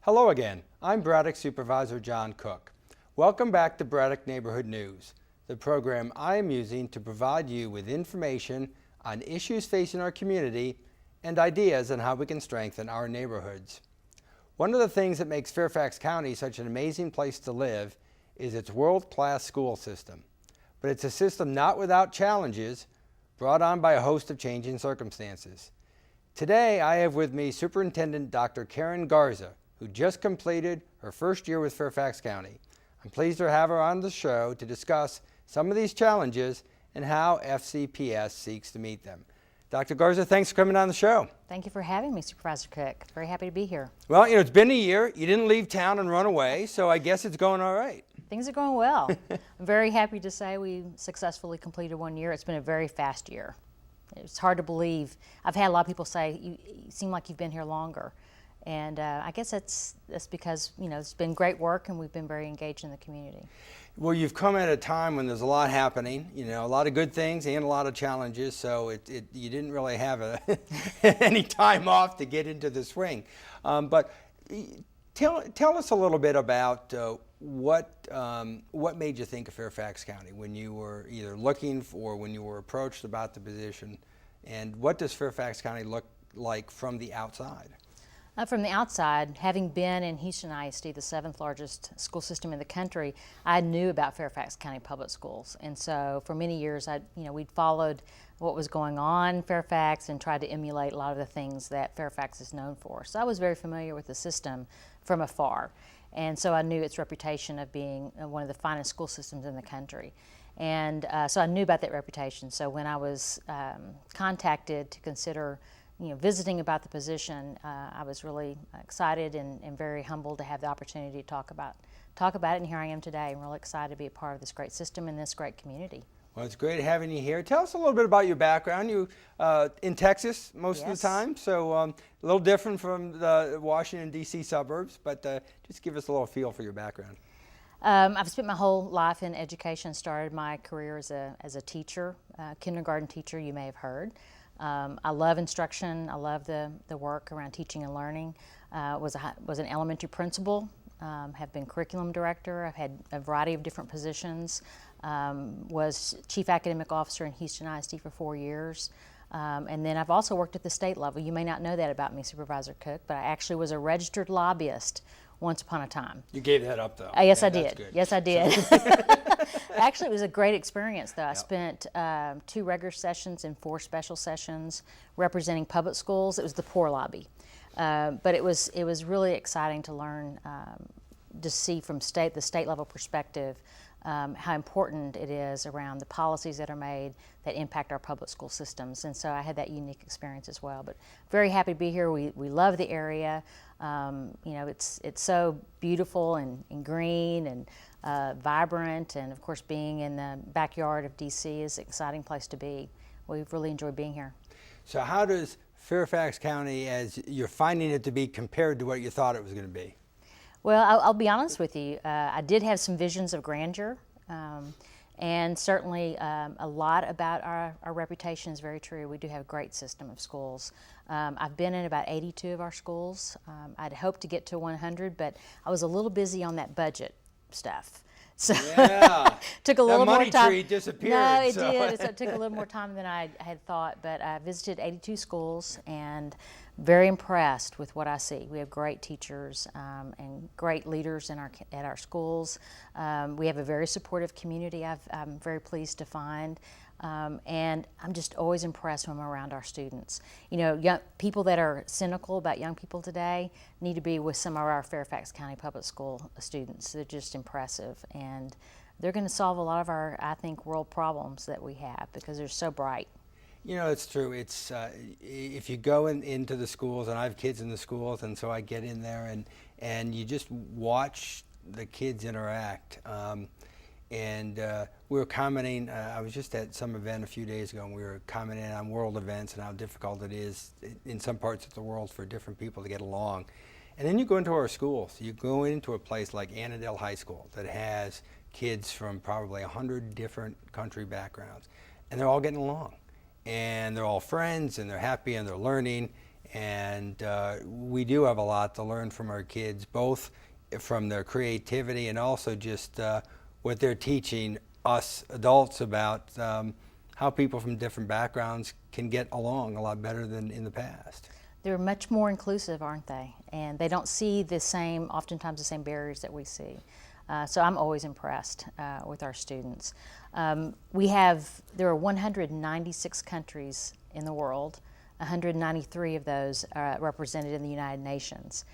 Hello again. I'm Braddock Supervisor Cook. Welcome back to Braddock Neighborhood News, the program I am using to provide you with information on issues facing our community and ideas on how we can strengthen our neighborhoods. One of the things that makes Fairfax County such an amazing place to live is its world-class school system. But it's a system not without challenges brought on by a host of changing circumstances. Today I have with me Superintendent Dr. Garza, who just completed her first year with Fairfax County. I'm pleased to have her on the show to discuss some of these challenges and how FCPS seeks to meet them. Dr. Garza, thanks for coming on the show. Thank you for having me, Supervisor Cook. Very happy to be here. Well, it's been a year. You didn't leave town and run away, so I guess it's going all right. Things are going well. I'm very happy to say we successfully completed 1 year. It's been a very fast year. It's hard to believe. I've had a lot of people say, you seem like you've been here longer. And I guess that's because, it's been great work and we've been very engaged in the community. Well, you've come at a time when there's a lot happening, a lot of good things and a lot of challenges, so you didn't really have any time off to get into the swing. But tell us a little bit about what made you think of Fairfax County when you were either looking for, when you were approached about the position, and what does Fairfax County look like from the outside? From the outside, having been in Houston ISD, the 7th largest school system in the country, I knew about Fairfax County Public Schools. And so for many years, we'd followed what was going on in Fairfax and tried to emulate a lot of the things that Fairfax is known for. So I was very familiar with the system from afar. And so I knew its reputation of being one of the finest school systems in the country. And so I knew about that reputation. So when I was contacted to consider visiting about the position, I was really excited and very humbled to have the opportunity to talk about it, and here I am today. I'm really excited to be a part of this great system and this great community. Well, it's great having you here. Tell us a little bit about your background. You in Texas most of the time, so a little different from the Washington, D.C. suburbs, but just give us a little feel for your background. I've spent my whole life in education. Started my career as a teacher, kindergarten teacher, you may have heard. I love instruction. I love the work around teaching and learning. Was an elementary principal. Have been curriculum director. I've had a variety of different positions. Was chief academic officer in Houston ISD for 4 years. And then I've also worked at the state level. You may not know that about me, Supervisor Cook, but I actually was a registered lobbyist once upon a time. You gave that up, though. Yes, I did. Yes, I did. Actually, it was a great experience, though. I spent 2 regular sessions and 4 special sessions representing public schools. It was the poor lobby. But it was really exciting to learn, to see from the state level perspective, how important it is around the policies that are made that impact our public school systems. And so I had that unique experience as well. But very happy to be here. We love the area. It's so beautiful and green and vibrant, and of course being in the backyard of DC is an exciting place to be. We've really enjoyed being here. So how does Fairfax County, as you're finding it to be, compared to what you thought it was going to be? Well, I'll be honest with you. I did have some visions of grandeur, and certainly a lot about our reputation is very true. We do have a great system of schools. I've been in about 82 of our schools. I'd hoped to get to 100, but I was a little busy on that budget stuff. So took a little more time. That money tree disappeared. No, it did. So it took a little more time than I had thought, but I visited 82 schools and very impressed with what I see. We have great teachers and great leaders at our schools. We have a very supportive community I'm very pleased to find. And I'm just always impressed when I'm around our students. Young people that are cynical about young people today need to be with some of our Fairfax County Public School students. They're just impressive, and they're going to solve a lot of our, I think, world problems that we have because they're so bright. It's true. It's if you go into the schools, and I have kids in the schools, and so I get in there and you just watch the kids interact. And we were commenting, I was just at some event a few days ago, and we were commenting on world events and how difficult it is in some parts of the world for different people to get along. And then you go into our schools. You go into a place like Annandale High School that has kids from probably 100 different country backgrounds, and they're all getting along. And they're all friends, and they're happy, and they're learning. And we do have a lot to learn from our kids, both from their creativity and also just what they're teaching us adults about how people from different backgrounds can get along a lot better than in the past. They're much more inclusive, aren't they? And they don't see oftentimes the same barriers that we see. So I'm always impressed with our students. There are 196 countries in the world. 193 of those are represented in the United Nations.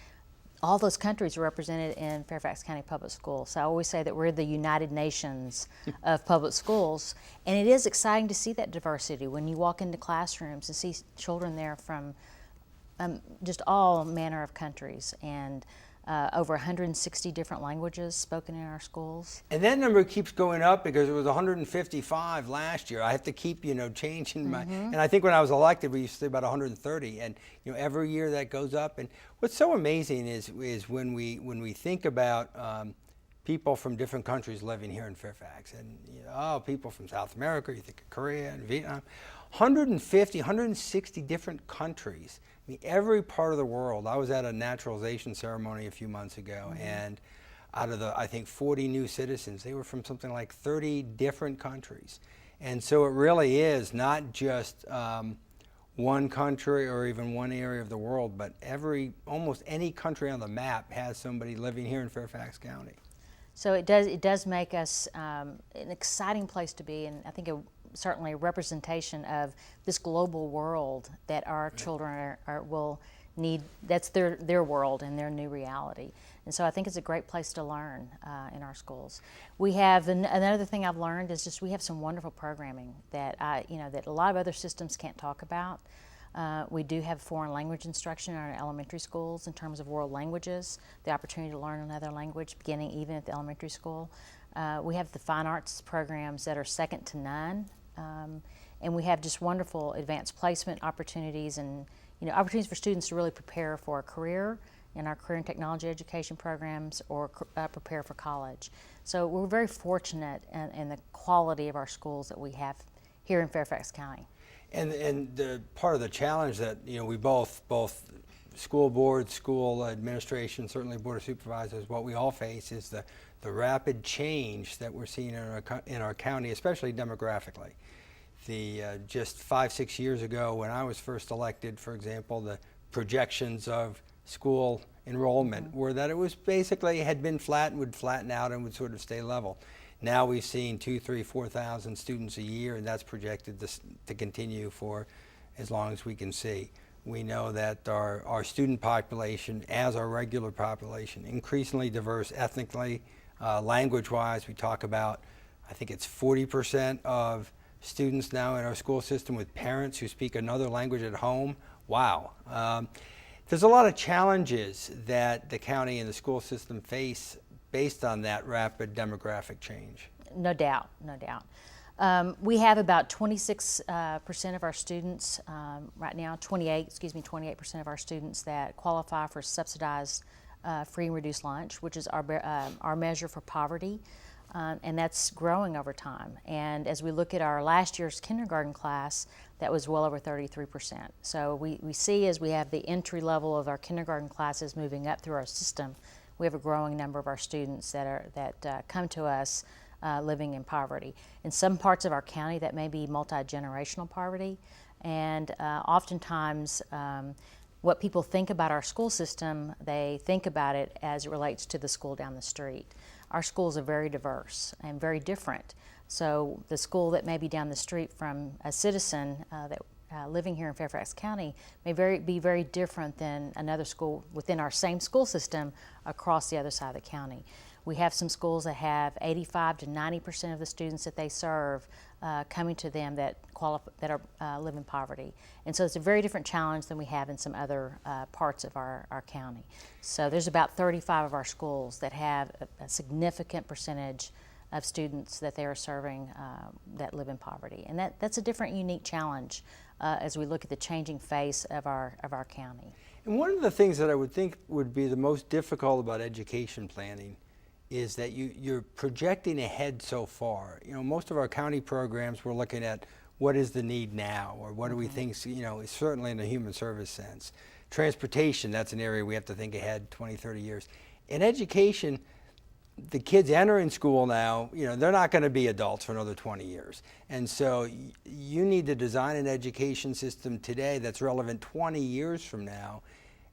All those countries are represented in Fairfax County Public Schools. So I always say that we're the United Nations of public schools. And it is exciting to see that diversity when you walk into classrooms and see children there from just all manner of countries, and over 160 different languages spoken in our schools. And that number keeps going up because it was 155 last year. I have to keep, changing my, and I think when I was elected, we used to say about 130, and every year that goes up. And what's so amazing is when we think about people from different countries living here in Fairfax, and people from South America, you think of Korea and Vietnam, 150, 160 different countries. I mean, every part of the world. I was at a naturalization ceremony a few months ago, and out of the, I think, 40 new citizens, they were from something like 30 different countries. And so it really is not just one country or even one area of the world, but almost any country on the map has somebody living here in Fairfax County. So it does make us an exciting place to be, and I think certainly a representation of this global world that our children will need. That's their world and their new reality. And so I think it's a great place to learn in our schools. We have another thing I've learned is just we have some wonderful programming that that a lot of other systems can't talk about. We do have foreign language instruction in our elementary schools in terms of world languages, the opportunity to learn another language beginning even at the elementary school. We have the fine arts programs that are second to none. And we have just wonderful advanced placement opportunities and opportunities for students to really prepare for a career in our career and technology education programs or prepare for college. So we're very fortunate in the quality of our schools that we have here in Fairfax County. And the part of the challenge that we both school board, school administration, certainly board of supervisors, what we all face is the rapid change that we're seeing in our county, especially demographically. Just 5-6 years ago, when I was first elected, for example, the projections of school enrollment were that it was basically had been flat and would flatten out and would sort of stay level. Now we've seen 2,000, 3,000, 4,000 students a year, and that's projected to continue for as long as we can see. We know that our student population, as our regular population, increasingly diverse ethnically, language-wise. We talk about, I think it's 40% of students now in our school system with parents who speak another language at home. Wow. There's a lot of challenges that the county and the school system face based on that rapid demographic change. No doubt, no doubt. We have about 26% of our students right now, 28% of our students that qualify for subsidized free and reduced lunch, which is our measure for poverty, and that's growing over time. And as we look at our last year's kindergarten class, that was well over 33%. So we see as we have the entry level of our kindergarten classes moving up through our system, we have a growing number of our students that come to us living in poverty. In some parts of our county, that may be multi-generational poverty, and oftentimes what people think about our school system, they think about it as it relates to the school down the street. Our schools are very diverse and very different. So the school that may be down the street from a citizen living here in Fairfax County may be very different than another school within our same school system across the other side of the county. We have some schools that have 85 to 90% of the students that they serve coming to them that live in poverty. And so it's a very different challenge than we have in some other parts of our county. So there's about 35 of our schools that have a significant percentage of students that they are serving that live in poverty. And that's a different, unique challenge as we look at the changing face of our county. And one of the things that I would think would be the most difficult about education planning is that you're projecting ahead so far. Most of our county programs, we're looking at what is the need now, or what do we think, certainly in the human service sense. Transportation, that's an area we have to think ahead 20, 30 years. In education, the kids entering school now, they're not going to be adults for another 20 years. And so you need to design an education system today that's relevant 20 years from now.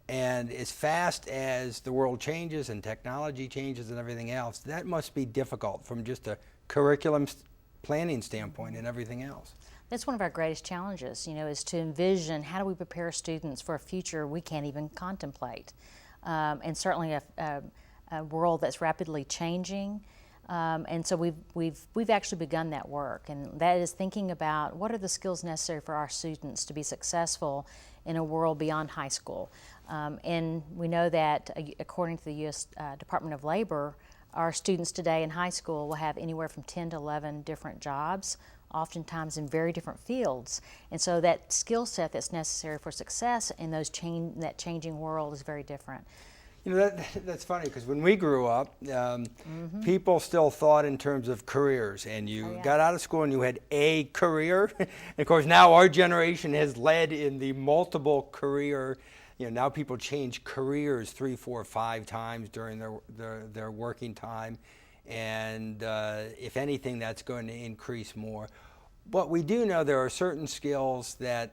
And as fast as the world changes and technology changes and everything else, that must be difficult from just a curriculum planning standpoint and everything else. That's one of our greatest challenges, is to envision how do we prepare students for a future we can't even contemplate. And certainly a world that's rapidly changing. And so we've actually begun that work, and that is thinking about what are the skills necessary for our students to be successful in a world beyond high school. And we know that according to the U.S. Department of Labor, our students today in high school will have anywhere from 10 to 11 different jobs, oftentimes in very different fields. And so that skill set that's necessary for success in that changing world is very different. That's funny, because when we grew up, people still thought in terms of careers, and you got out of school and you had a career. And of course, now our generation has led in the multiple career. Now people change careers 3, 4, 5 times during their working time, and if anything, that's going to increase more. But we do know there are certain skills that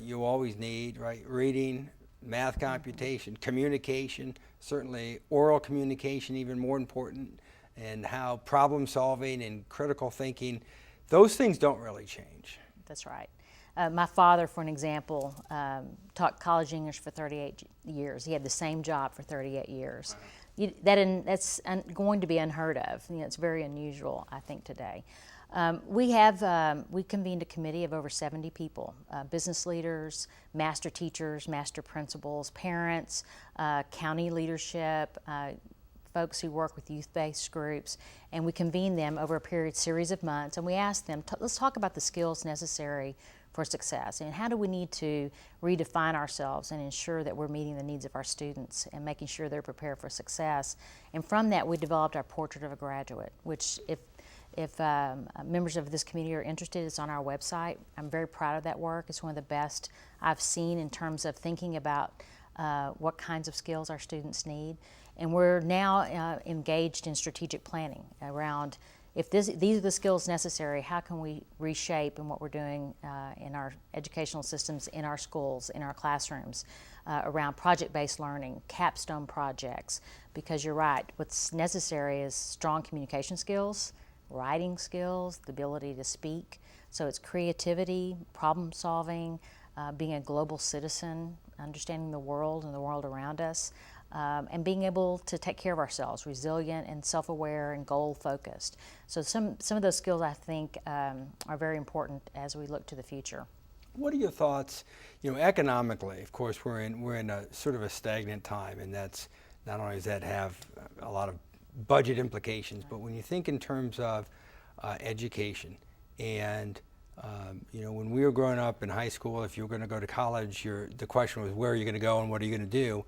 you always need, right? Reading, math, computation, communication, certainly oral communication, even more important, and how problem solving and critical thinking, those things don't really change. That's right. My father, for an example, taught college English for 38 years. He had the same job for 38 years. Wow. That's going to be unheard of. It's very unusual, I think, today. We convened a committee of over 70 people, business leaders, master teachers, master principals, parents, county leadership, folks who work with youth-based groups, and we convened them over a series of months, and we asked them, let's talk about the skills necessary for success, and how do we need to redefine ourselves and ensure that we're meeting the needs of our students and making sure they're prepared for success. And from that, we developed our Portrait of a Graduate, which if members of this community are interested, it's on our website. I'm very proud of that work. It's one of the best I've seen in terms of thinking about what kinds of skills our students need. And we're now engaged in strategic planning around if these are the skills necessary, how can we reshape in what we're doing in our educational systems, in our schools, in our classrooms, around project-based learning, capstone projects, because you're right, what's necessary is strong communication skills, writing skills, the ability to speak. So it's creativity, problem solving, being a global citizen, understanding the world and the world around us, and being able to take care of ourselves, resilient and self-aware and goal-focused. So some of those skills, I think, are very important as we look to the future. What are your thoughts, economically? Of course, we're in a sort of a stagnant time, and that's not only does that have a lot of budget implications, but when you think in terms of education, and when we were growing up in high school, if you were going to go to college, the question was, where are you going to go and what are you going to do?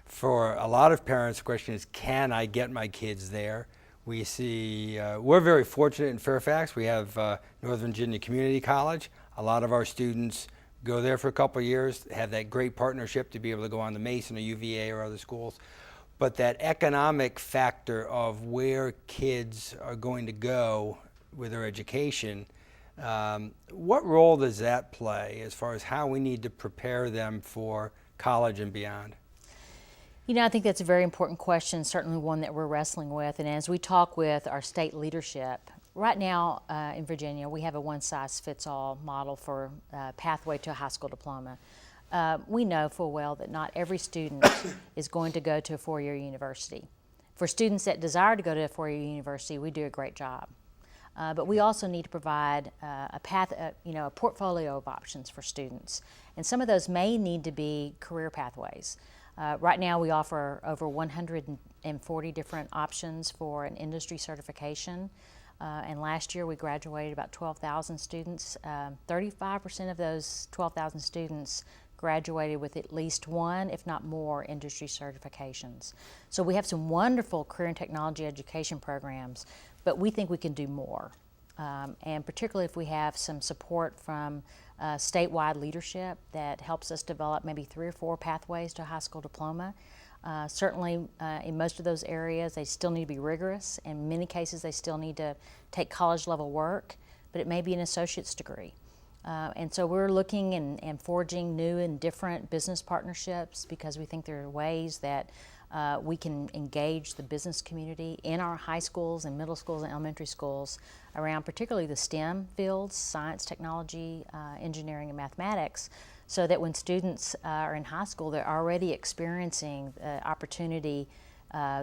For a lot of parents, the question is, can I get my kids there? We see, we're very fortunate in Fairfax. We have Northern Virginia Community College. A lot of our students go there for a couple of years, have that great partnership to be able to go on to Mason or UVA or other schools. But that economic factor of where kids are going to go with their education, what role does that play as far as how we need to prepare them for college and beyond? I think that's a very important question, certainly one that we're wrestling with. And as we talk with our state leadership, right now in Virginia, we have a one-size-fits-all model for pathway to a high school diploma. We know full well that not every student is going to go to a four-year university. For students that desire to go to a four-year university, we do a great job. But we also need to provide a portfolio of options for students. And some of those may need to be career pathways. Right now we offer over 140 different options for an industry certification. And last year we graduated about 12,000 students. 35% of those 12,000 students graduated with at least one, if not more, industry certifications. So we have some wonderful career and technology education programs, but we think we can do more. and particularly if we have some support from statewide leadership that helps us develop maybe 3 or 4 pathways to a high school diploma. Certainly in most of those areas they still need to be rigorous. In many cases they still need to take college level work, but it may be an associate's degree. And so we're looking and forging new and different business partnerships because we think there are ways that we can engage the business community in our high schools and middle schools and elementary schools around particularly the STEM fields, science, technology, engineering, and mathematics, so that when students are in high school, they're already experiencing the opportunity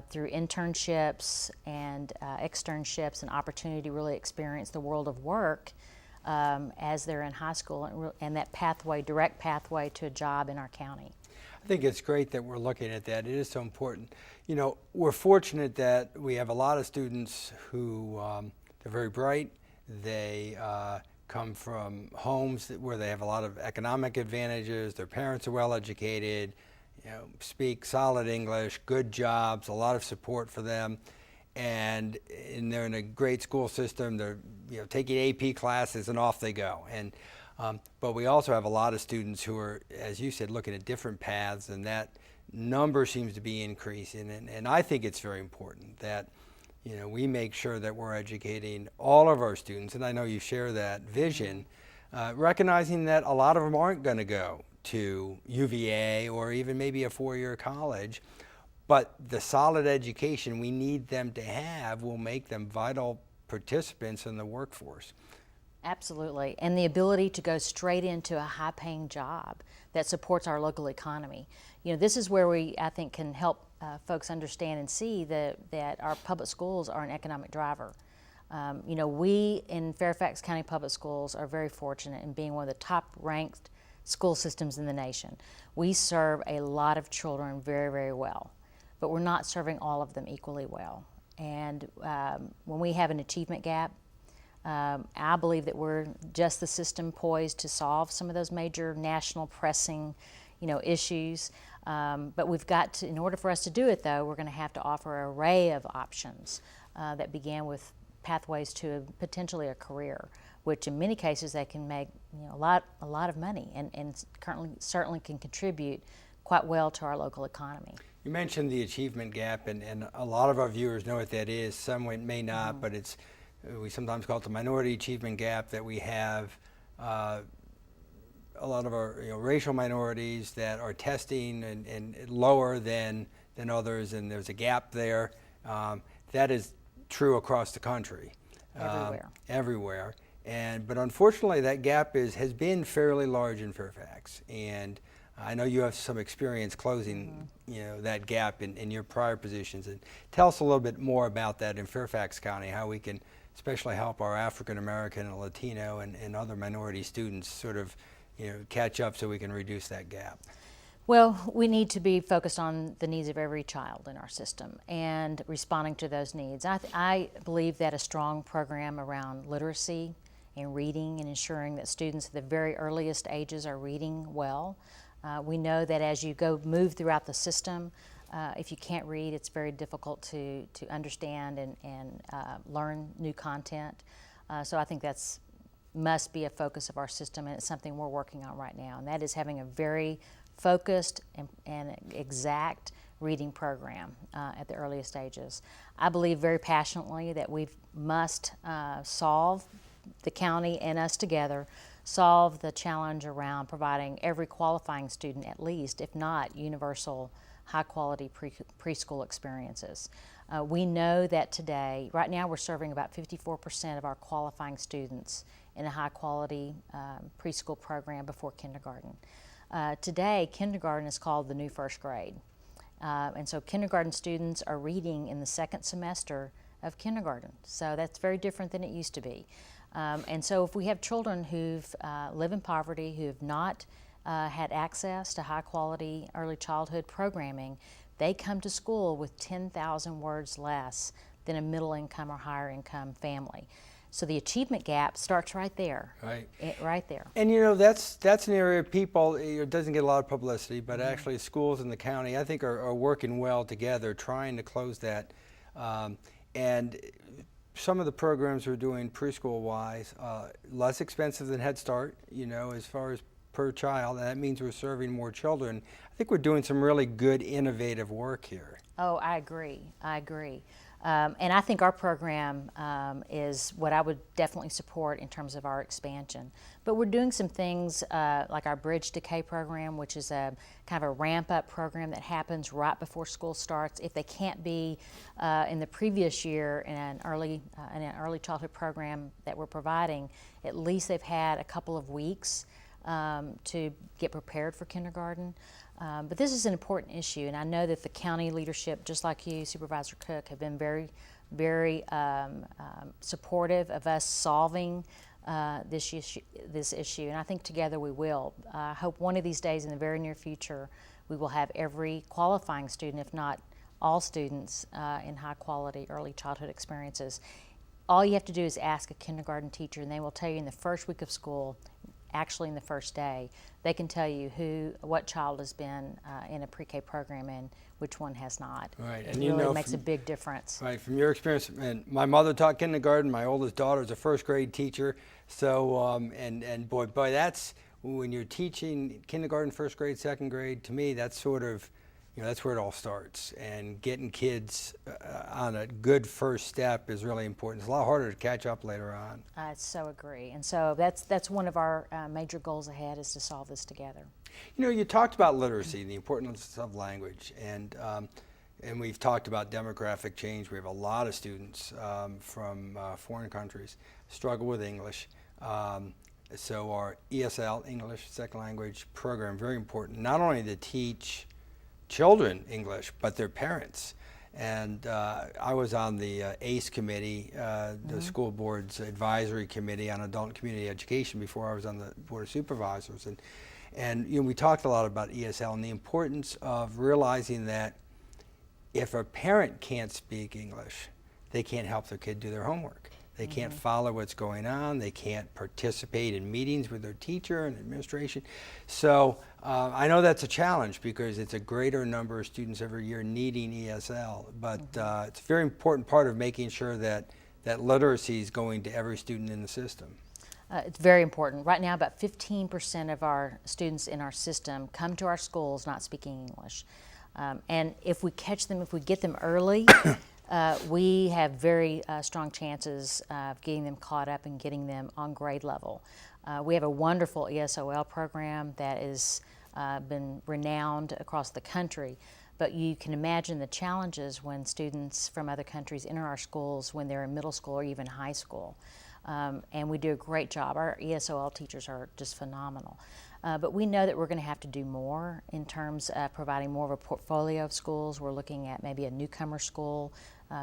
through internships and externships, and opportunity to really experience the world of work as they're in high school, and that pathway, direct pathway to a job in our county. I think it's great that we're looking at that. It is so important. You know, we're fortunate that we have a lot of students who they're very bright. They come from homes where they have a lot of economic advantages. Their parents are well educated, you know, speak solid English, good jobs, a lot of support for them. And they're in a great school system. They're, you know, taking AP classes and off they go. And but we also have a lot of students who are, as you said, looking at different paths, and that number seems to be increasing. And I think it's very important that, you know, we make sure that we're educating all of our students, and I know you share that vision, recognizing that a lot of them aren't going to go to UVA or even maybe a 4-year college, but the solid education we need them to have will make them vital participants in the workforce. Absolutely, and the ability to go straight into a high-paying job that supports our local economy. You know, this is where we, I think, can help folks understand and see that our public schools are an economic driver. You know, we in Fairfax County Public Schools are very fortunate in being one of the top-ranked school systems in the nation. We serve a lot of children very, very well, but we're not serving all of them equally well. And when we have an achievement gap, I believe that we're just the system poised to solve some of those major national pressing, you know, issues. But we've got to, in order for us to do it though, we're going to have to offer an array of options that begin with pathways to potentially a career, which in many cases they can make, you know, a lot of money and currently certainly can contribute quite well to our local economy. You mentioned the achievement gap, and a lot of our viewers know what that is. Some may not, but it's, we sometimes call it the minority achievement gap, that we have a lot of our, you know, racial minorities that are testing and lower than others, and there's a gap there. That is true across the country. Everywhere. But unfortunately that gap has been fairly large in Fairfax, and I know you have some experience closing you know, that gap in your prior positions. And tell us a little bit more about that in Fairfax County, how we can especially help our African American and Latino and other minority students sort of, you know, catch up so we can reduce that gap. Well, we need to be focused on the needs of every child in our system and responding to those needs. I believe that a strong program around literacy and reading and ensuring that students at the very earliest ages are reading well. We know that as you move throughout the system, if you can't read, it's very difficult to understand and learn new content. So I think that's must be a focus of our system, and it's something we're working on right now, and that is having a very focused and exact reading program at the earliest stages. I believe very passionately that we must solve, the county and us together, solve the challenge around providing every qualifying student at least, if not universal, high-quality preschool experiences. We know that today, right now we're serving about 54% of our qualifying students in a high-quality preschool program before kindergarten. Today, kindergarten is called the new first grade. And so kindergarten students are reading in the second semester of kindergarten. So that's very different than it used to be. And so if we have children who live in poverty, who have not had access to high-quality early childhood programming, they come to school with 10,000 words less than a middle-income or higher-income family. So the achievement gap starts right there. Right. Right there. And you know, that's an area people, it doesn't get a lot of publicity, but actually schools in the county, I think, are working well together, trying to close that. And some of the programs we're doing preschool-wise, less expensive than Head Start, you know, as far as per child, and that means we're serving more children. I think we're doing some really good, innovative work here. Oh, I agree. I agree. And I think our program is what I would definitely support in terms of our expansion. But we're doing some things like our Bridge to K program, which is a kind of a ramp-up program that happens right before school starts. If they can't be in the previous year in an early childhood program that we're providing, at least they've had a couple of weeks to get prepared for kindergarten. But this is an important issue, and I know that the county leadership, just like you, Supervisor Cook, have been very, very supportive of us solving this issue, and I think together we will. I hope one of these days in the very near future we will have every qualifying student, if not all students, in high-quality early childhood experiences. All you have to do is ask a kindergarten teacher, and they will tell you in the first week of school, actually in the first day, they can tell you what child has been in a pre-K program and which one has not. Right, It and you really know, makes a big difference. Right, from your experience, and my mother taught kindergarten. My oldest daughter is a first grade teacher. So, and boy, that's when you're teaching kindergarten, first grade, second grade. To me, that's sort of, you know, that's where it all starts. And getting kids on a good first step is really important. It's a lot harder to catch up later on. I so agree, and so that's one of our major goals ahead, is to solve this together. You know, you talked about literacy and the importance of language, and we've talked about demographic change. We have a lot of students from foreign countries struggle with English. So our ESL, English Second Language program, very important, not only to teach children English, but their parents. And I was on the ACE committee, the school board's advisory committee on adult and community education, before I was on the board of supervisors. And you know, we talked a lot about ESL and the importance of realizing that if a parent can't speak English, they can't help their kid do their homework. They can't follow what's going on. They can't participate in meetings with their teacher and administration. So I know that's a challenge because it's a greater number of students every year needing ESL, but it's a very important part of making sure that literacy is going to every student in the system. It's very important. Right now, about 15% of our students in our system come to our schools not speaking English. And if we catch them, if we get them early, we have very strong chances of getting them caught up and getting them on grade level. We have a wonderful ESOL program that has been renowned across the country, but you can imagine the challenges when students from other countries enter our schools when they're in middle school or even high school. And we do a great job. Our ESOL teachers are just phenomenal. But we know that we're going to have to do more in terms of providing more of a portfolio of schools. We're looking at maybe a newcomer school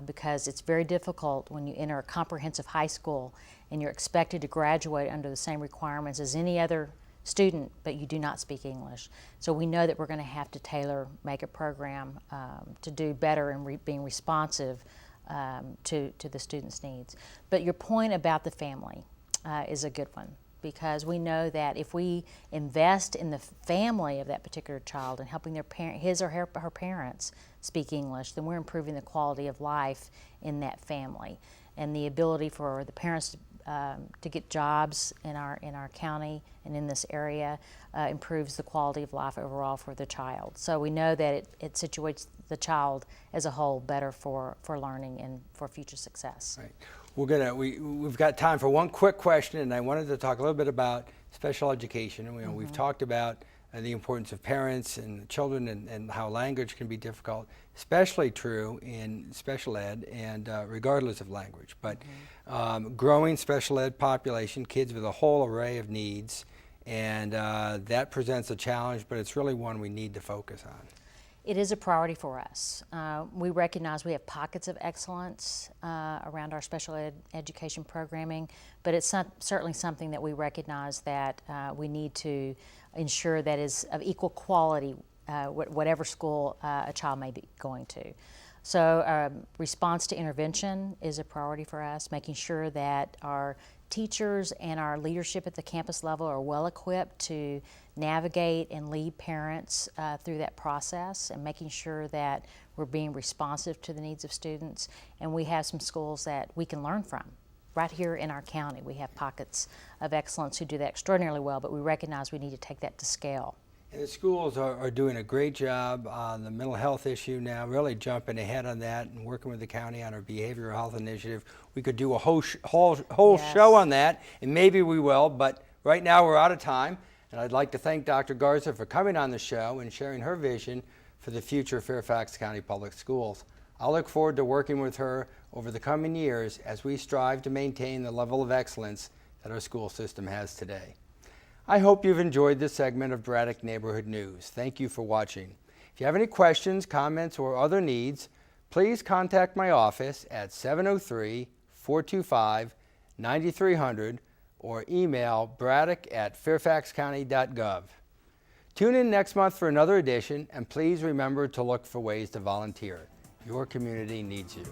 because it's very difficult when you enter a comprehensive high school and you're expected to graduate under the same requirements as any other student, but you do not speak English. So we know that we're going to have to make a program to do better in being responsive to the students' needs. But your point about the family is a good one, because we know that if we invest in the family of that particular child and helping his or her parents speak English, then we're improving the quality of life in that family. And the ability for the parents to get jobs in our county and in this area improves the quality of life overall for the child. So we know that it situates the child as a whole better for learning and for future success. Right. We've got time for one quick question, and I wanted to talk a little bit about special education. And we've talked about the importance of parents and children and how language can be difficult, especially true in special ed and regardless of language. But growing special ed population, kids with a whole array of needs, and that presents a challenge, but it's really one we need to focus on. It is a priority for us. We recognize we have pockets of excellence around our special education programming, but it's certainly something that we recognize that we need to ensure that is of equal quality, whatever school a child may be going to. So response to intervention is a priority for us, making sure that our teachers and our leadership at the campus level are well equipped to navigate and lead parents through that process and making sure that we're being responsive to the needs of students. And we have some schools that we can learn from. Right here in our county, we have pockets of excellence who do that extraordinarily well, but we recognize we need to take that to scale. And the schools are doing a great job on the mental health issue now, really jumping ahead on that and working with the county on our behavioral health initiative. We could do a whole Yes. show on that, and maybe we will, but right now we're out of time. And I'd like to thank Dr. Garza for coming on the show and sharing her vision for the future of Fairfax County Public Schools. I look forward to working with her over the coming years as we strive to maintain the level of excellence that our school system has today. I hope you've enjoyed this segment of Braddock Neighborhood News. Thank you for watching. If you have any questions, comments, or other needs, please contact my office at 703-425-9300 or email braddock@fairfaxcounty.gov. Tune in next month for another edition, and please remember to look for ways to volunteer. Your community needs you.